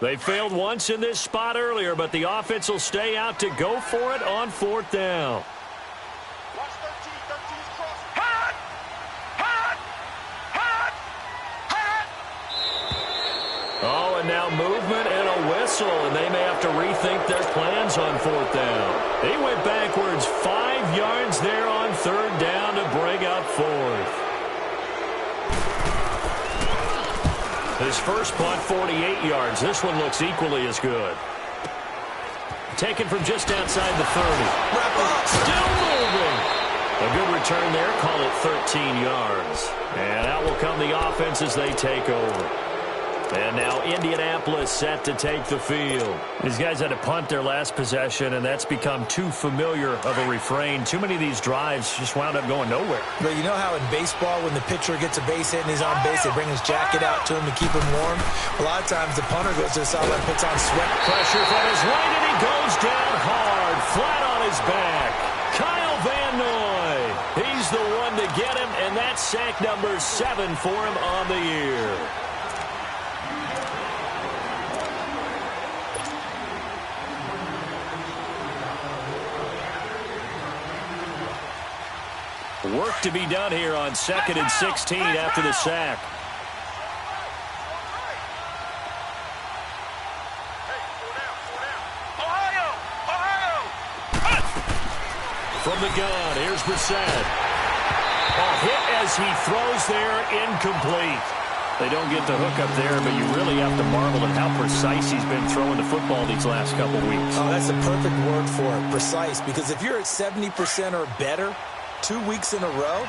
They failed once in this spot earlier, but the offense will stay out to go for it on 4th down. Watch 13's cross. Oh, and now movement and a whistle, and they may have to rethink their plans on 4th down. He went backwards 5 yards there on 3rd down to bring up 4th. His first punt, 48 yards. This one looks equally as good. Taken from just outside the 30. Wrap up. Still moving. A good return there. Call it 13 yards. And out will come the offense as they take over. And now Indianapolis set to take the field. These guys had to punt their last possession, and that's become too familiar of a refrain. Too many of these drives just wound up going nowhere. But you know how in baseball, when the pitcher gets a base hit and he's on base, they bring his jacket out to him to keep him warm? A lot of times the punter goes to the sideline, puts on sweat. Pressure from his right, and he goes down hard, flat on his back. Kyle Van Noy. He's the one to get him, and that's sack number 7 for him on the year. Work to be done here on 2nd and 16 after the sack. From the gun, here's Brissett. A hit as he throws there, incomplete. They don't get the hook up there, but you really have to marvel at how precise he's been throwing the football these last couple weeks. Oh, that's the perfect word for it, precise, because if you're at 70% or better 2 weeks in a row,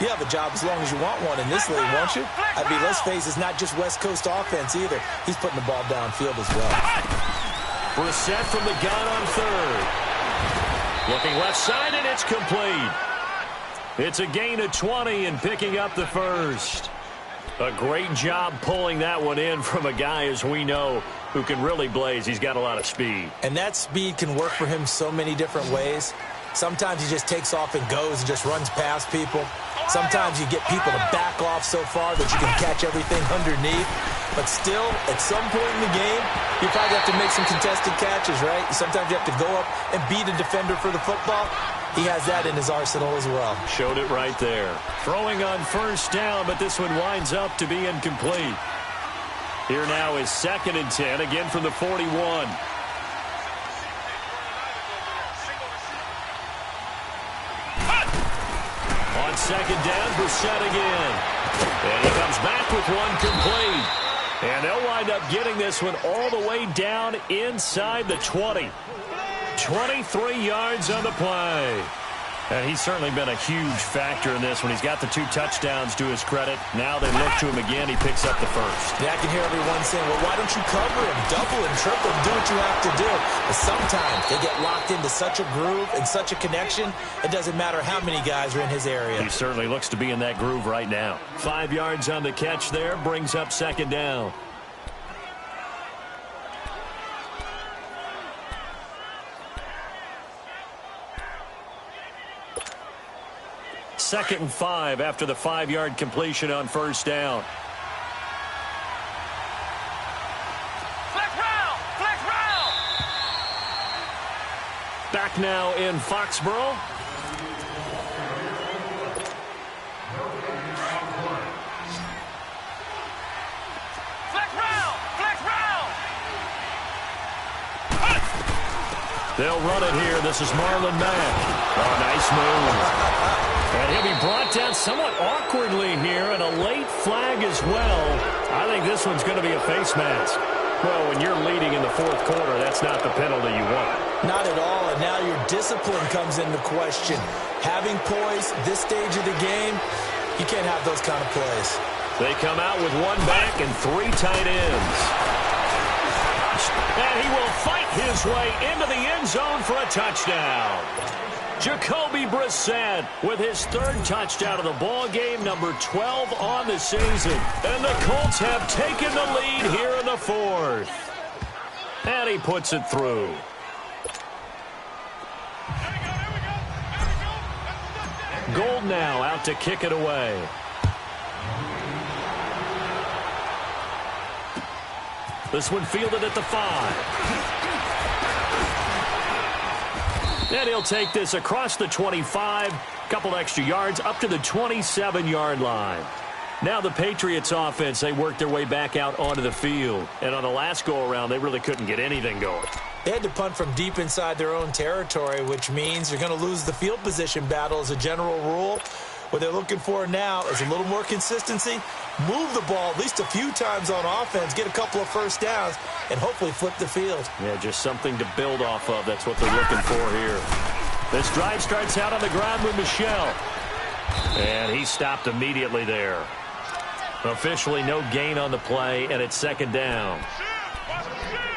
you have a job as long as you want one in this league, won't you? I mean, let's face it, it's not just West Coast offense either. He's putting the ball downfield as well. Brissett from the gun on 3rd. Looking left side, and it's complete. It's a gain of 20 and picking up the first. A great job pulling that one in from a guy, as we know, who can really blaze. He's got a lot of speed. And that speed can work for him so many different ways. Sometimes he just takes off and goes and just runs past people. Sometimes you get people to back off so far that you can catch everything underneath. But still, at some point in the game, you probably have to make some contested catches, right? Sometimes you have to go up and beat a defender for the football. He has that in his arsenal as well. Showed it right there. Throwing on 1st down, but this one winds up to be incomplete. Here now is 2nd and 10, again from the 41. On 2nd down, Brissett again. And he comes back with one complete. And they'll wind up getting this one all the way down inside the 20. 23 yards on the play. And he's certainly been a huge factor in this when he's got the 2 touchdowns to his credit. Now they look to him again. He picks up the first. Yeah, I can hear everyone saying, well, why don't you cover him? Double and triple him. Do what you have to do. But sometimes they get locked into such a groove and such a connection, it doesn't matter how many guys are in his area. He certainly looks to be in that groove right now. 5 yards on the catch there. Brings up 2nd down. Second and 5 after the 5-yard completion on 1st down. Flex round! Flex round! Back now in Foxborough. Flex round! Flex round! They'll run it here. This is Marlon Mack. Oh, nice move. And he'll be brought down somewhat awkwardly here, and a late flag as well. I think this one's going to be a face mask. Well, when you're leading in the 4th quarter, that's not the penalty you want. Not at all, and now your discipline comes into question. Having poise this stage of the game, you can't have those kind of plays. They come out with 1 back and 3 tight ends. And he will fight his way into the end zone for a touchdown. Jacoby Brissett with his 3rd touchdown of the ball game, number 12 on the season. And the Colts have taken the lead here in the 4th. And he puts it through. Gold now out to kick it away. This one fielded at the 5. And he'll take this across the 25. Couple extra yards up to the 27-yard line. Now the Patriots offense, they worked their way back out onto the field. And on the last go-around, they really couldn't get anything going. They had to punt from deep inside their own territory, which means you're going to lose the field position battle as a general rule. What they're looking for now is a little more consistency, move the ball at least a few times on offense, get a couple of first downs, and hopefully flip the field. Yeah, just something to build off of. That's what they're looking for here. This drive starts out on the ground with Michel. And he stopped immediately there. Officially no gain on the play, and it's second down.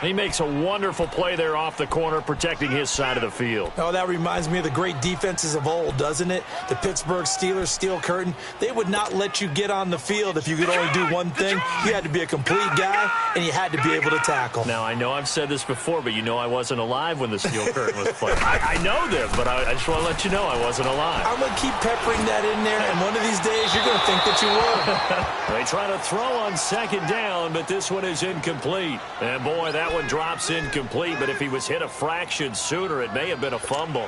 He makes a wonderful play there off the corner, protecting his side of the field. Oh, that reminds me of the great defenses of old, doesn't it? The Pittsburgh Steelers steel curtain. They would not let you get on the field if you could only do one thing. You had to be a complete guy, and you had to be able to tackle. Now, I know I've said this before, but you know I wasn't alive when the steel curtain was played. I know this, but I just want to let you know I wasn't alive. I'm going to keep peppering that in there, and one of these days you're going to think that you will. They try to throw on second down, but this one is incomplete. And, boy, that one drops incomplete, but if he was hit a fraction sooner, it may have been a fumble.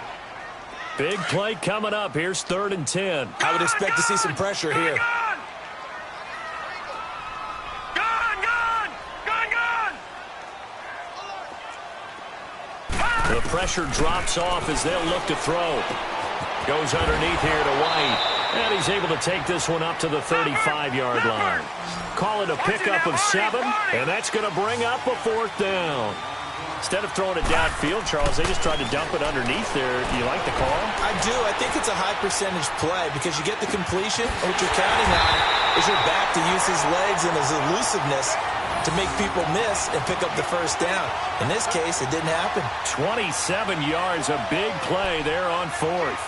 Big play coming up. Here's 3rd and 10. I would expect to see some pressure here. The pressure drops off as they'll look to throw. Goes underneath here to White. And he's able to take this one up to the 35-yard line. Call it a pickup of 7, and that's going to bring up a 4th down. Instead of throwing it downfield, Charles, they just tried to dump it underneath there. You like the call? I do. I think it's a high-percentage play because you get the completion, and what you're counting on is your back to use his legs and his elusiveness to make people miss and pick up the first down. In this case, it didn't happen. 27 yards, a big play there on 4th.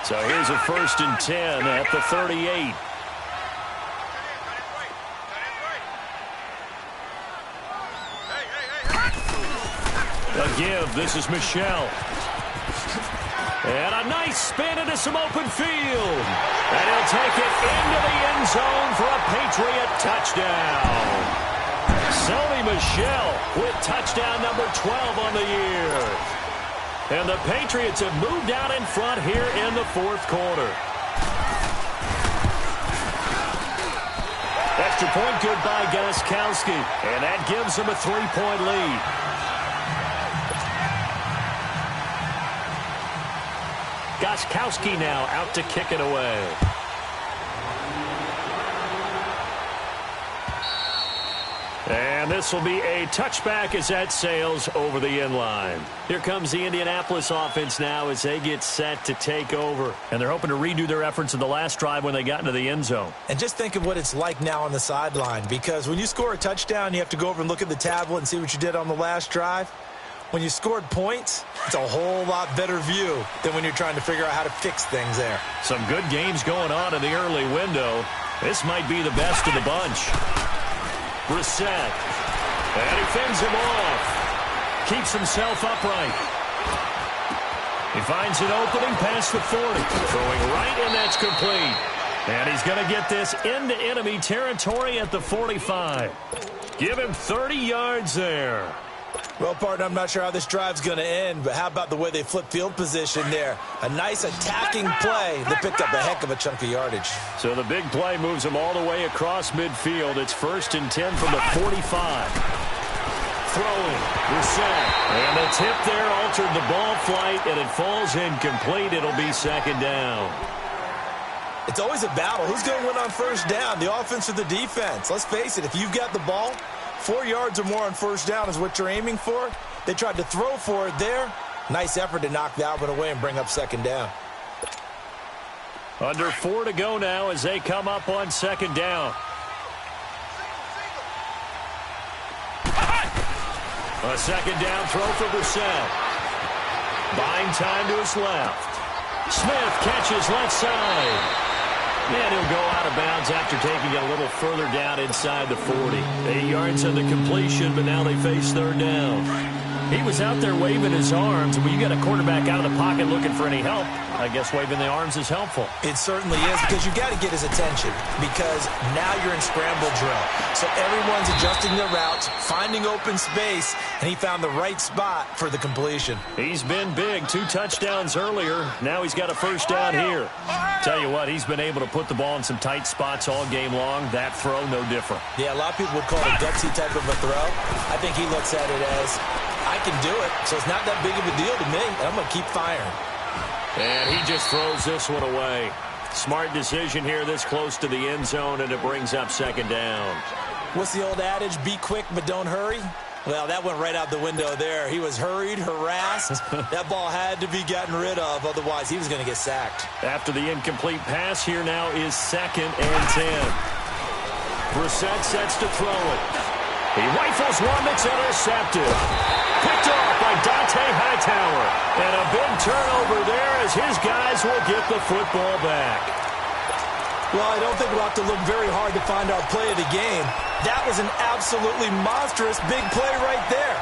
So here's a 1st and 10 at the 38. A give. This is Michel. And a nice spin into some open field. And he'll take it into the end zone for a Patriot touchdown. Sony Michel with touchdown number 12 on the year. And the Patriots have moved out in front here in the 4th quarter. Extra point good by Gostkowski. And that gives them a 3-point lead. Gostkowski now out to kick it away. And this will be a touchback as that sails over the end line. Here comes the Indianapolis offense now as they get set to take over. And they're hoping to redo their efforts in the last drive when they got into the end zone. And just think of what it's like now on the sideline, because when you score a touchdown, you have to go over and look at the tablet and see what you did on the last drive. When you scored points, it's a whole lot better view than when you're trying to figure out how to fix things there. Some good games going on in the early window. This might be the best of the bunch. Brissett. And he fends him off. Keeps himself upright. He finds an opening past the 40. Throwing right, and that's complete. And he's going to get this into enemy territory at the 45. Give him 30 yards there. Well, partner, I'm not sure how this drive's going to end, but how about the way they flip field position there? A nice attacking play that picked up a heck of a chunk of yardage. So the big play moves them all the way across midfield. It's 1st and 10 from the 45. Throwing, Brissett. And the tip there altered the ball flight, and it falls incomplete. It'll be 2nd down. It's always a battle. Who's going to win on 1st down, the offense or the defense? Let's face it, if you've got the ball, 4 yards or more on 1st down is what you're aiming for. They tried to throw for it there. Nice effort to knock that one away and bring up 2nd down. Under 4 to go now as they come up on 2nd down. A 2nd down throw for Brissett. Buying time to his left. Smith catches left side. And he'll go out of bounds after taking it a little further down inside the 40. 8 yards on the completion, but now they face 3rd down. He was out there waving his arms. When you got a quarterback out of the pocket looking for any help, I guess waving the arms is helpful. It certainly is, because you got to get his attention, because now you're in scramble drill. So everyone's adjusting their routes, finding open space, and he found the right spot for the completion. He's been big. 2 touchdowns earlier. Now he's got a first down here. Tell you what, he's been able to put the ball in some tight spots all game long. That throw, no different. Yeah, a lot of people would call it a gutsy type of a throw. I think he looks at it as, I can do it, so it's not that big of a deal to me, and I'm going to keep firing. And he just throws this one away. Smart decision here this close to the end zone, and it brings up second down. What's the old adage, be quick but don't hurry? Well, that went right out the window there. He was hurried, harassed. That ball had to be gotten rid of, otherwise he was going to get sacked. After the incomplete pass, here now is 2nd and 10. Brissett sets to throw it. He rifles one that's intercepted. Picked off by Dante Hightower. And a big turnover there as his guys will get the football back. Well, I don't think we'll have to look very hard to find our play of the game. That was an absolutely monstrous big play right there.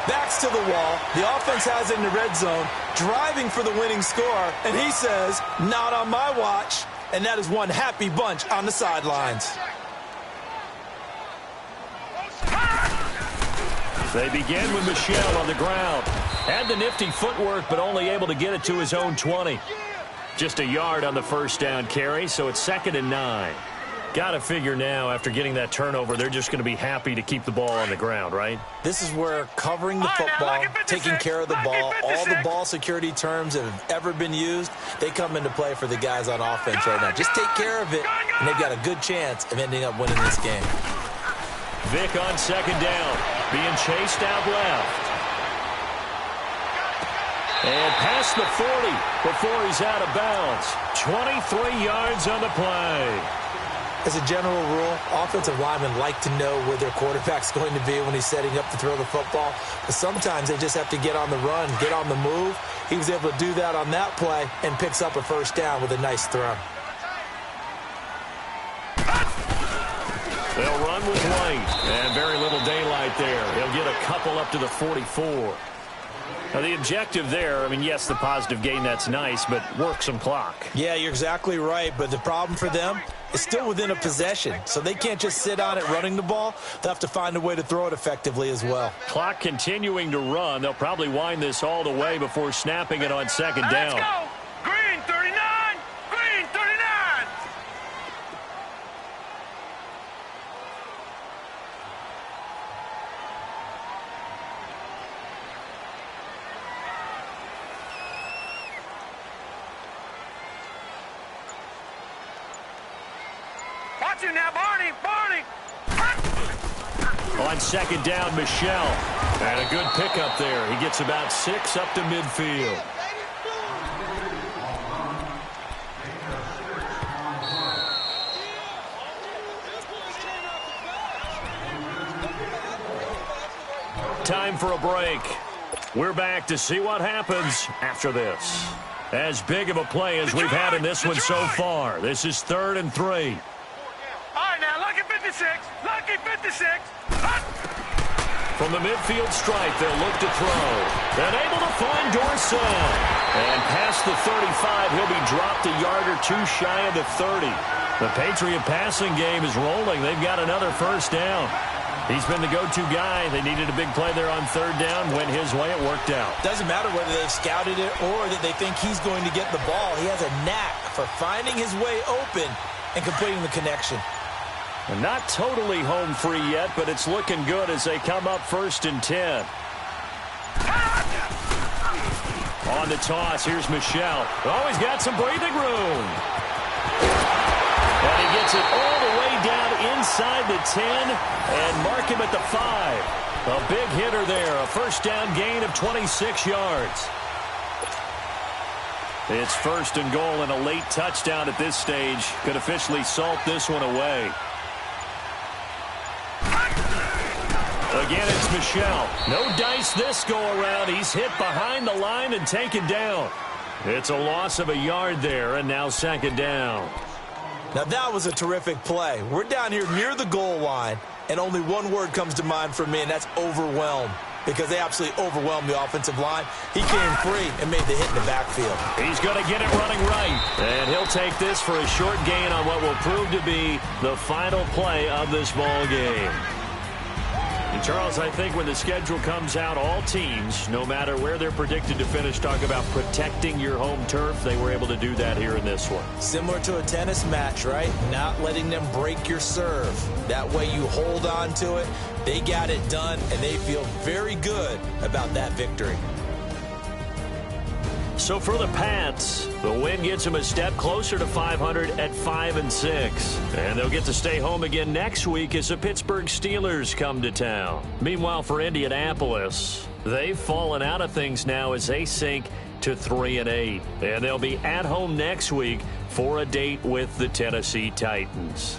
Backs to the wall. The offense has it in the red zone, driving for the winning score. And he says, not on my watch. And that is one happy bunch on the sidelines. They begin with Michel on the ground. Had the nifty footwork, but only able to get it to his own 20. Just a yard on the first down carry, so it's 2nd and 9. Got to figure now, after getting that turnover, they're just going to be happy to keep the ball on the ground, right? This is where covering the football, taking care of the ball, all the ball security terms that have ever been used, they come into play for the guys on offense right now. Just take care of it, and they've got a good chance of ending up winning this game. Vick on 2nd down, being chased out left. And past the 40 before he's out of bounds. 23 yards on the play. As a general rule, offensive linemen like to know where their quarterback's going to be when he's setting up to throw the football. But sometimes they just have to get on the run, get on the move. He was able to do that on that play and picks up a first down with a nice throw. They'll run with White, and very little daylight there. He'll get a couple up to the 44. Now, the objective there, I mean, yes, the positive gain, that's nice, but work some clock. Yeah, you're exactly right, but the problem for them is still within a possession, so they can't just sit on it running the ball. They'll have to find a way to throw it effectively as well. Clock continuing to run. They'll probably wind this all the way before snapping it on 2nd down. Let's go! Green 39! Green 39! Watch you now, Barney! Barney! On 2nd down, Michel. And a good pickup there. He gets about 6 up to midfield. Time for a break. We're back to see what happens after this. As big of a play as we've had in this one so far. This is 3rd and 3. All right, now, lucky 56. Lucky 56. From the midfield stripe, they'll look to throw. Then able to find Dorsett. And past the 35, he'll be dropped a yard or 2 shy of the 30. The Patriot passing game is rolling. They've got another first down. He's been the go-to guy. They needed a big play there on 3rd down. Went his way. It worked out. Doesn't matter whether they've scouted it or that they think he's going to get the ball. He has a knack for finding his way open and completing the connection. And not totally home free yet, but it's looking good as they come up 1st and 10. On the toss, here's Michel. Oh, he's got some breathing room. And he gets it all the way down inside the 10 and mark him at the 5. A big hitter there, a first down gain of 26 yards. It's 1st and goal, and a late touchdown at this stage could officially salt this one away. Again, it's Michel. No dice this go-around. He's hit behind the line and taken down. It's a loss of a yard there, and now 2nd down. Now, that was a terrific play. We're down here near the goal line, and only one word comes to mind for me, and that's overwhelmed. because they absolutely overwhelmed the offensive line. He came free and made the hit in the backfield. He's going to get it running right. And he'll take this for a short gain on what will prove to be the final play of this ball game. And Charles, I think when the schedule comes out, all teams, no matter where they're predicted to finish, talk about protecting your home turf. They were able to do that here in this one. Similar to a tennis match, right? Not letting them break your serve. That way you hold on to it. They got it done, and they feel very good about that victory. So for the Pats, the win gets them a step closer to 500 at 5-6. And they'll get to stay home again next week as the Pittsburgh Steelers come to town. Meanwhile, for Indianapolis, they've fallen out of things now as they sink to 3-8. And they'll be at home next week for a date with the Tennessee Titans.